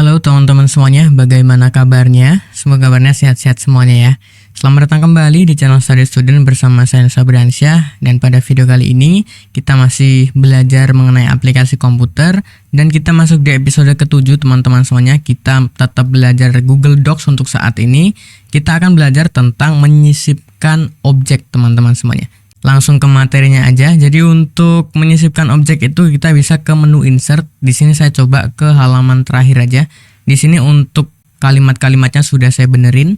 Halo teman-teman semuanya, bagaimana kabarnya? Semoga kabarnya sehat-sehat semuanya ya. Selamat datang kembali di channel Study Student bersama saya Nusa Bransyah. Dan pada video kali ini, kita masih belajar mengenai aplikasi komputer. Dan kita masuk di episode ke-7 teman-teman semuanya. Kita tetap belajar Google Docs untuk saat ini. Kita akan belajar tentang menyisipkan objek teman-teman semuanya. Langsung ke materinya aja. Jadi untuk menyisipkan objek itu kita bisa ke menu insert. Di sini saya coba ke halaman terakhir aja. Di sini untuk kalimat-kalimatnya sudah saya benerin.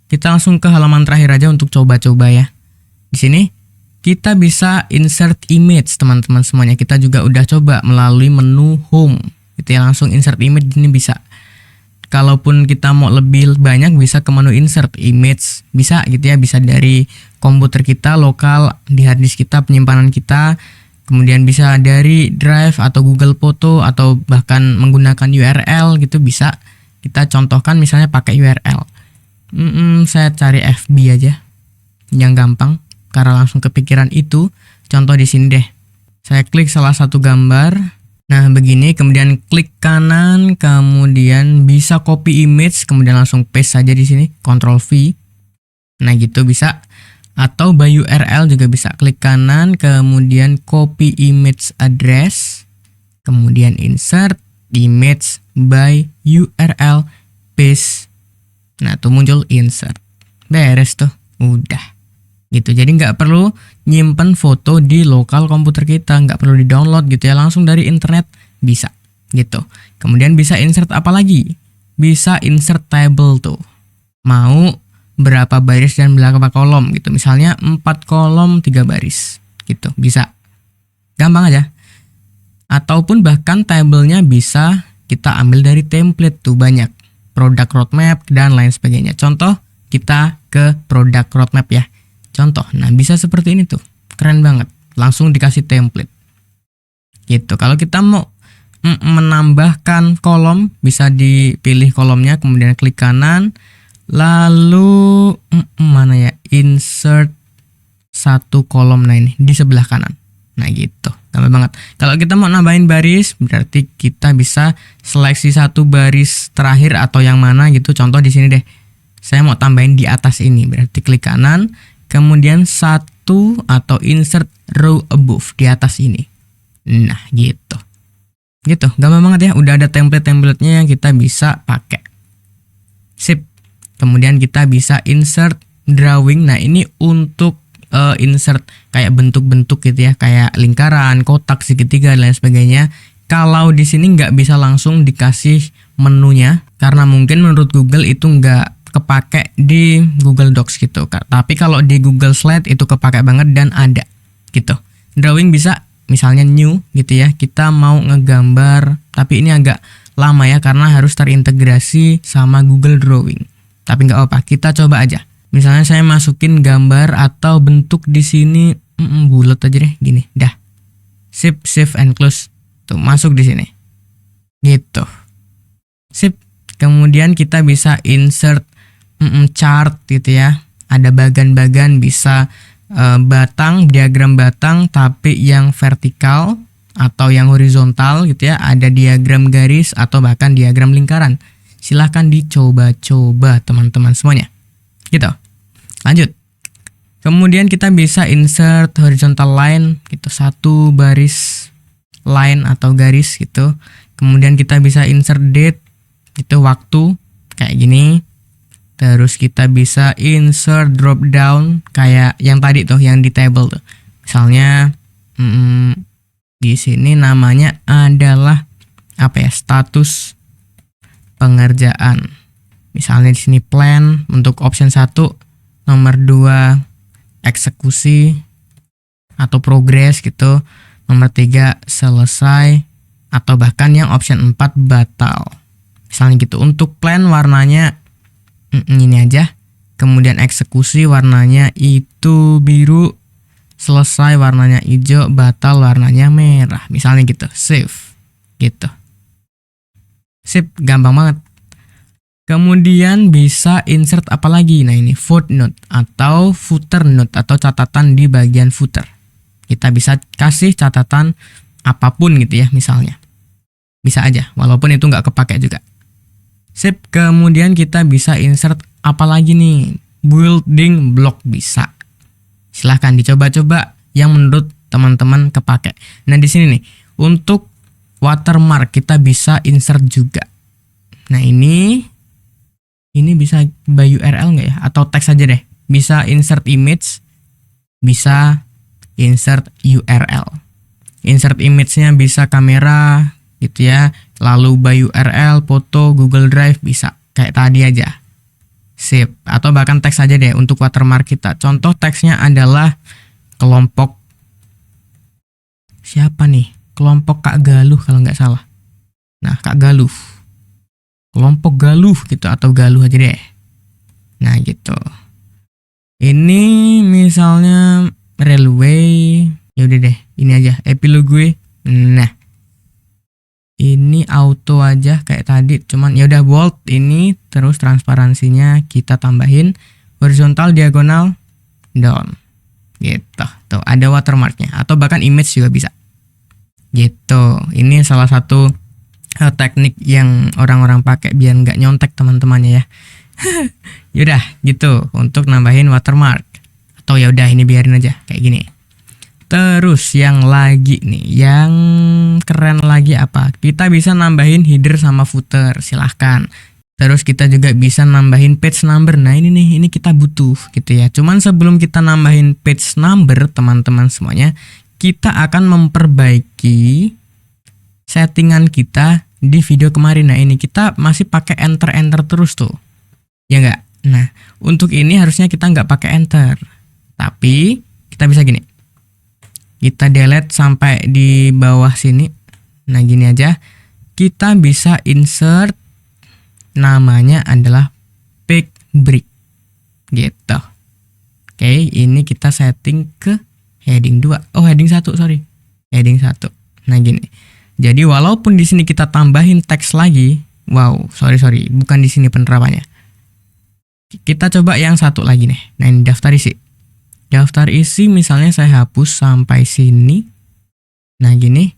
Kita langsung ke halaman terakhir aja untuk coba-coba ya. Di sini kita bisa insert image teman-teman semuanya. Kita juga udah coba melalui menu home. Gitu ya, langsung insert image ini bisa. Kalaupun kita mau lebih banyak bisa ke menu insert image, bisa gitu ya, bisa dari komputer kita lokal di hard disk kita, penyimpanan kita, kemudian bisa dari drive atau Google Foto atau bahkan menggunakan URL gitu bisa. Kita contohkan misalnya pakai URL. Saya cari FB aja, yang gampang karena langsung kepikiran itu. Contoh di sini deh, saya klik salah satu gambar. Nah begini, kemudian klik kanan, kemudian bisa copy image, kemudian langsung paste saja di sini, Ctrl V. Nah gitu bisa. Atau by URL juga bisa, klik kanan, kemudian copy image address, kemudian insert image by URL, paste. Nah tuh muncul insert, beres tuh, udah. Gitu, jadi nggak perlu nyimpen foto di lokal komputer kita, nggak perlu di download gitu ya, langsung dari internet bisa gitu. Kemudian bisa insert apa lagi? Bisa insert table tuh, mau berapa baris dan berapa kolom gitu, misalnya 4 kolom 3 baris gitu, bisa, gampang aja. Ataupun bahkan tabelnya bisa kita ambil dari template tuh, banyak product roadmap dan lain sebagainya. Contoh kita ke product roadmap ya. Contoh, nah bisa seperti ini tuh, keren banget, langsung dikasih template gitu. Kalau kita mau menambahkan kolom, bisa dipilih kolomnya, kemudian klik kanan, lalu mana ya, insert satu kolom, nah ini di sebelah kanan. Nah gitu, gampang banget. Kalau kita mau nambahin baris, berarti kita bisa seleksi satu baris terakhir atau yang mana gitu. Contoh di sini deh, saya mau tambahin di atas ini, berarti klik kanan, kemudian satu atau insert row above di atas ini. Nah gitu. Gitu, gampang banget ya. Udah ada template-templatenya yang kita bisa pakai. Sip. Kemudian kita bisa insert drawing. Nah ini untuk insert kayak bentuk-bentuk gitu ya. Kayak lingkaran, kotak, segitiga, dan lain sebagainya. Kalau di sini nggak bisa langsung dikasih menunya. Karena mungkin menurut Google itu nggak kepake di Google Docs gitu. Tapi kalau di Google Slide itu kepake banget dan ada gitu. Drawing bisa misalnya new gitu ya. Kita mau ngegambar, tapi ini agak lama ya karena harus terintegrasi sama Google Drawing. Tapi nggak apa, kita coba aja. Misalnya saya masukin gambar atau bentuk di sini, bulat aja deh gini. Dah. Sip, save and close. Tuh masuk di sini. Gitu. Sip. Kemudian kita bisa insert chart gitu ya, ada bagan-bagan, bisa batang, diagram batang tapi yang vertikal atau yang horizontal gitu ya, ada diagram garis atau bahkan diagram lingkaran. Silahkan dicoba-coba teman-teman semuanya gitu. Lanjut, kemudian kita bisa insert horizontal line gitu, satu baris line atau garis gitu. Kemudian kita bisa insert date gitu, waktu kayak gini. Terus kita bisa insert drop down kayak yang tadi tuh, yang di table tuh. Misalnya di sini namanya adalah apa ya? Status pengerjaan. Misalnya di sini plan untuk option 1, nomor 2 eksekusi atau progress gitu. Nomor 3 selesai atau bahkan yang option 4 batal. Misalnya gitu. Untuk plan warnanya ini aja, kemudian eksekusi warnanya itu biru, selesai warnanya hijau, batal warnanya merah, misalnya gitu. Save gitu. Sip, gampang banget. Kemudian bisa insert apa lagi? Nah ini footnote atau footer note atau catatan di bagian footer. Kita bisa kasih catatan apapun gitu ya, misalnya bisa aja, walaupun itu nggak kepake juga. Sip, kemudian kita bisa insert apa lagi nih? Building block bisa. Silahkan dicoba-coba yang menurut teman-teman kepake. Nah di sini nih, untuk watermark kita bisa insert juga. Nah ini bisa by URL nggak ya? Atau teks aja deh. Bisa insert image, bisa insert URL. Insert image-nya bisa kamera gitu ya. Lalu by URL, foto, Google Drive bisa. Kayak tadi aja. Sip. Atau bahkan teks aja deh untuk watermark kita. Contoh teksnya adalah kelompok siapa nih? Kelompok Kak Galuh kalau nggak salah. Nah, Kak Galuh. Kelompok Galuh gitu atau Galuh aja deh. Nah, gitu. Ini misalnya railway. Ya udah deh, ini aja epilogue. Nah, ini auto aja kayak tadi, cuman ya udah bold ini, terus transparansinya kita tambahin horizontal, diagonal, down. Gitu. Tuh, ada watermarknya atau bahkan image juga bisa. Gitu. Ini salah satu teknik yang orang-orang pakai biar nggak nyontek teman-temannya ya. Yaudah, gitu untuk nambahin watermark. Atau ya udah ini biarin aja kayak gini. Terus yang lagi nih, yang keren lagi apa? Kita bisa nambahin header sama footer, silahkan. Terus kita juga bisa nambahin page number. Nah ini nih, ini kita butuh gitu ya. Cuman sebelum kita nambahin page number, teman-teman semuanya, kita akan memperbaiki settingan kita di video kemarin. Nah ini kita masih pakai enter terus tuh, ya nggak? Nah untuk ini harusnya kita nggak pakai enter, tapi kita bisa gini. Kita delete sampai di bawah sini. Nah gini aja. Kita bisa insert, namanya adalah pick brick. Gitu. Oke, ini kita setting ke heading 2. Oh, heading 1, sorry. Heading 1. Nah gini. Jadi walaupun di sini kita tambahin teks lagi. Wow, sorry. Bukan di sini penerapannya. Kita coba yang satu lagi nih. Nah ini daftar isi. Daftar isi misalnya saya hapus sampai sini. Nah gini.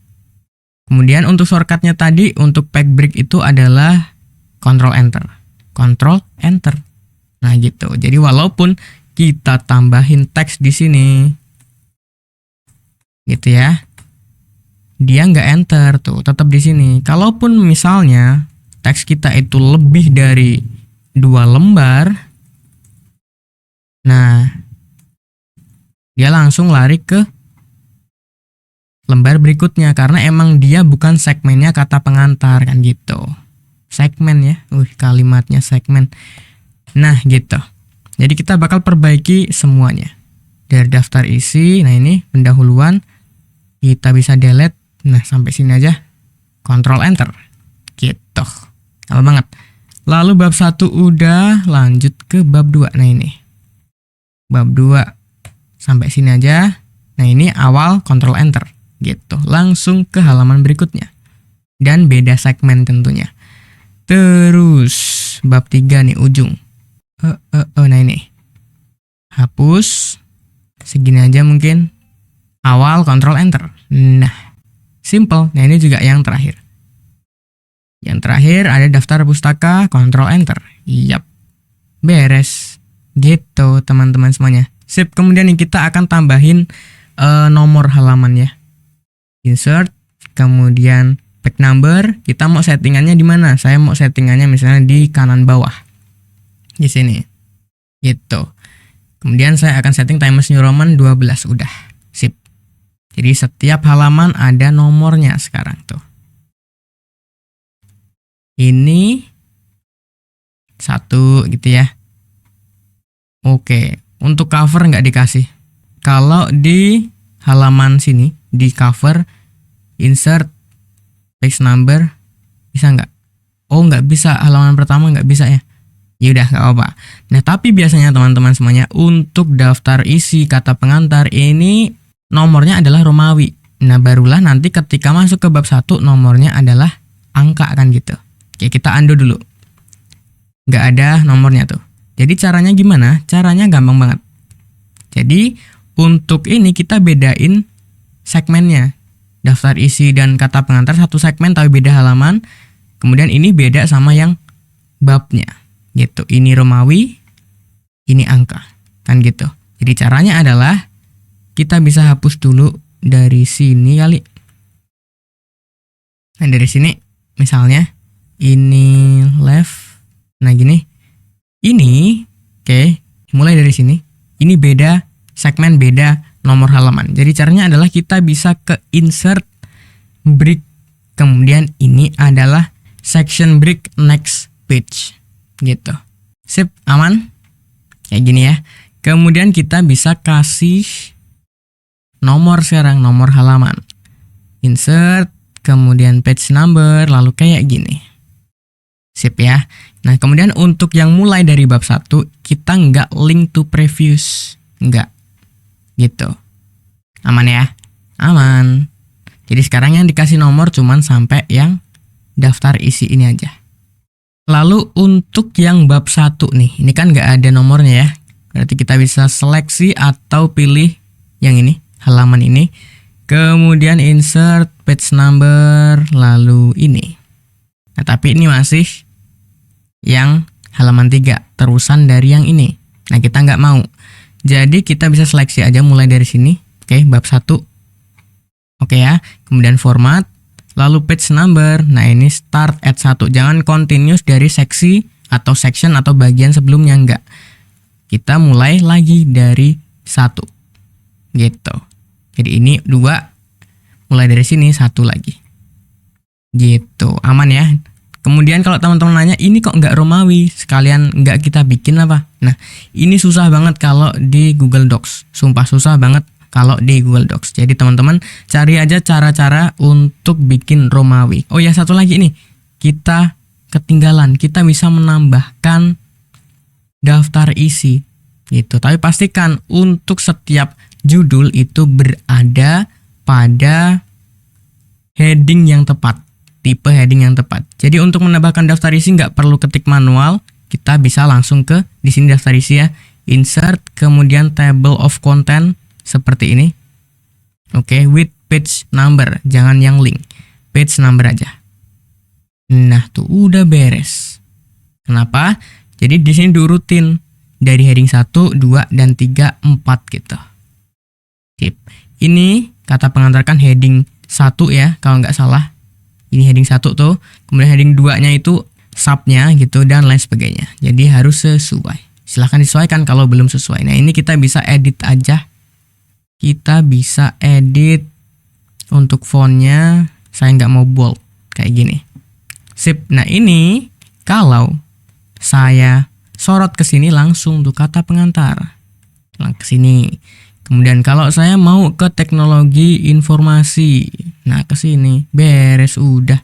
Kemudian untuk shortcutnya tadi untuk pack break itu adalah Ctrl Enter. Ctrl Enter. Nah gitu. Jadi walaupun kita tambahin teks di sini, gitu ya, dia nggak enter tuh, tetap di sini. Kalaupun misalnya teks kita itu lebih dari 2 lembar, nah dia langsung lari ke lembar berikutnya karena emang dia bukan segmennya kata pengantar kan gitu. Segmen ya. Kalimatnya segmen. Nah, gitu. Jadi kita bakal perbaiki semuanya. Dari daftar isi, nah ini pendahuluan kita bisa delete. Nah, sampai sini aja. Ctrl Enter. Gitu. Gampang banget. Lalu bab 1 udah, lanjut ke bab 2. Nah, ini. Bab 2 sampai sini aja. Nah ini awal Ctrl Enter gitu. Langsung ke halaman berikutnya. Dan beda segmen tentunya. Terus bab 3 nih ujung. Nah ini. Hapus. Segini aja mungkin. Awal Ctrl Enter. Nah. Simple. Nah ini juga yang terakhir. Yang terakhir ada daftar pustaka. Ctrl Enter. Yap. Beres. Gitu teman-teman semuanya. Sip, kemudian kita akan tambahin nomor halaman ya. Insert, kemudian pack number. Kita mau settingannya di mana? Saya mau settingannya misalnya di kanan bawah. Di sini. Gitu. Kemudian saya akan setting Times New Roman 12. Udah. Sip. Jadi setiap halaman ada nomornya sekarang tuh. Ini 1 gitu ya. Oke. Untuk cover nggak dikasih. Kalau di halaman sini, di cover, insert, page number, bisa nggak? Oh nggak bisa, halaman pertama nggak bisa ya. Yaudah nggak apa-apa. Nah tapi biasanya teman-teman semuanya, untuk daftar isi kata pengantar ini nomornya adalah Romawi. Nah barulah nanti ketika masuk ke bab 1 nomornya adalah angka kan gitu. Oke kita undo dulu. Nggak ada nomornya tuh. Jadi caranya gimana? Caranya gampang banget. Jadi untuk ini kita bedain segmennya. Daftar isi dan kata pengantar satu segmen tapi beda halaman. Kemudian ini beda sama yang babnya gitu. Ini Romawi, ini angka, kan gitu. Jadi caranya adalah kita bisa hapus dulu dari sini kali. Nah, dari sini misalnya ini left. Nah, gini. Ini oke, mulai dari sini. Ini beda segmen, beda nomor halaman. Jadi caranya adalah kita bisa ke insert break. Kemudian ini adalah section break next page. Gitu. Sip, aman? Kayak gini ya. Kemudian kita bisa kasih nomor sekarang, nomor halaman. Insert, kemudian page number, lalu kayak gini. Sip ya. Nah, kemudian untuk yang mulai dari bab 1, kita nggak link to previous. Nggak. Gitu. Aman ya? Aman. Jadi sekarang yang dikasih nomor cuman sampai yang daftar isi ini aja. Lalu untuk yang bab 1 nih, ini kan nggak ada nomornya ya. Berarti kita bisa seleksi atau pilih yang ini, halaman ini. Kemudian insert page number, lalu ini. Nah, tapi ini masih yang halaman 3, terusan dari yang ini. Nah, kita nggak mau. Jadi kita bisa seleksi aja mulai dari sini. Oke, bab 1. Oke ya, kemudian format, lalu page number. Nah, ini start at 1. Jangan continuous dari seksi atau section atau bagian sebelumnya, enggak. Kita mulai lagi dari 1. Gitu. Jadi ini 2, mulai dari sini 1 lagi. Gitu, aman ya. Kemudian kalau teman-teman nanya, ini kok nggak Romawi, sekalian nggak kita bikin apa? Nah, ini susah banget kalau di Google Docs. Sumpah susah banget kalau di Google Docs. Jadi teman-teman cari aja cara-cara untuk bikin Romawi. Oh ya, satu lagi nih. Kita ketinggalan. Kita bisa menambahkan daftar isi. Gitu. Tapi pastikan untuk setiap judul itu berada pada heading yang tepat. Tipe heading yang tepat. Jadi untuk menambahkan daftar isi nggak perlu ketik manual. Kita bisa langsung ke di sini daftar isi ya. Insert, kemudian table of content. Seperti ini. Oke, with page number, jangan yang link. Page number aja. Nah, tuh udah beres. Kenapa? Jadi di sini diurutin dari heading 1, 2 dan 3, 4 gitu. Sip. Ini kata pengantar kan heading 1 ya, kalau nggak salah. Ini heading 1 tuh. Kemudian heading 2-nya itu sub-nya gitu dan lain sebagainya. Jadi harus sesuai. Silahkan disesuaikan kalau belum sesuai. Nah, ini kita bisa edit aja. Kita bisa edit untuk fontnya, saya nggak mau bold kayak gini. Sip. Nah, ini kalau saya sorot ke sini langsung tuh kata pengantar. Ke sini. Kemudian kalau saya mau ke teknologi informasi, nah ke sini beres udah.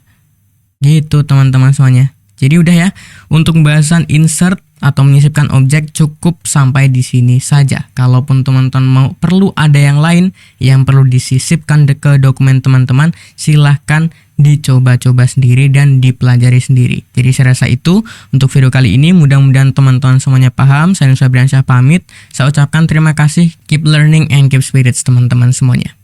Gitu teman-teman semuanya. Jadi udah ya, untuk pembahasan insert atau menyisipkan objek cukup sampai di sini saja. Kalaupun teman-teman mau perlu ada yang lain yang perlu disisipkan ke dokumen teman-teman, silahkan dicoba-coba sendiri dan dipelajari sendiri. Jadi saya rasa itu untuk video kali ini. Mudah-mudahan teman-teman semuanya paham. Saya Nusa Briansyah pamit. Saya ucapkan terima kasih. Keep learning and keep spirits teman-teman semuanya.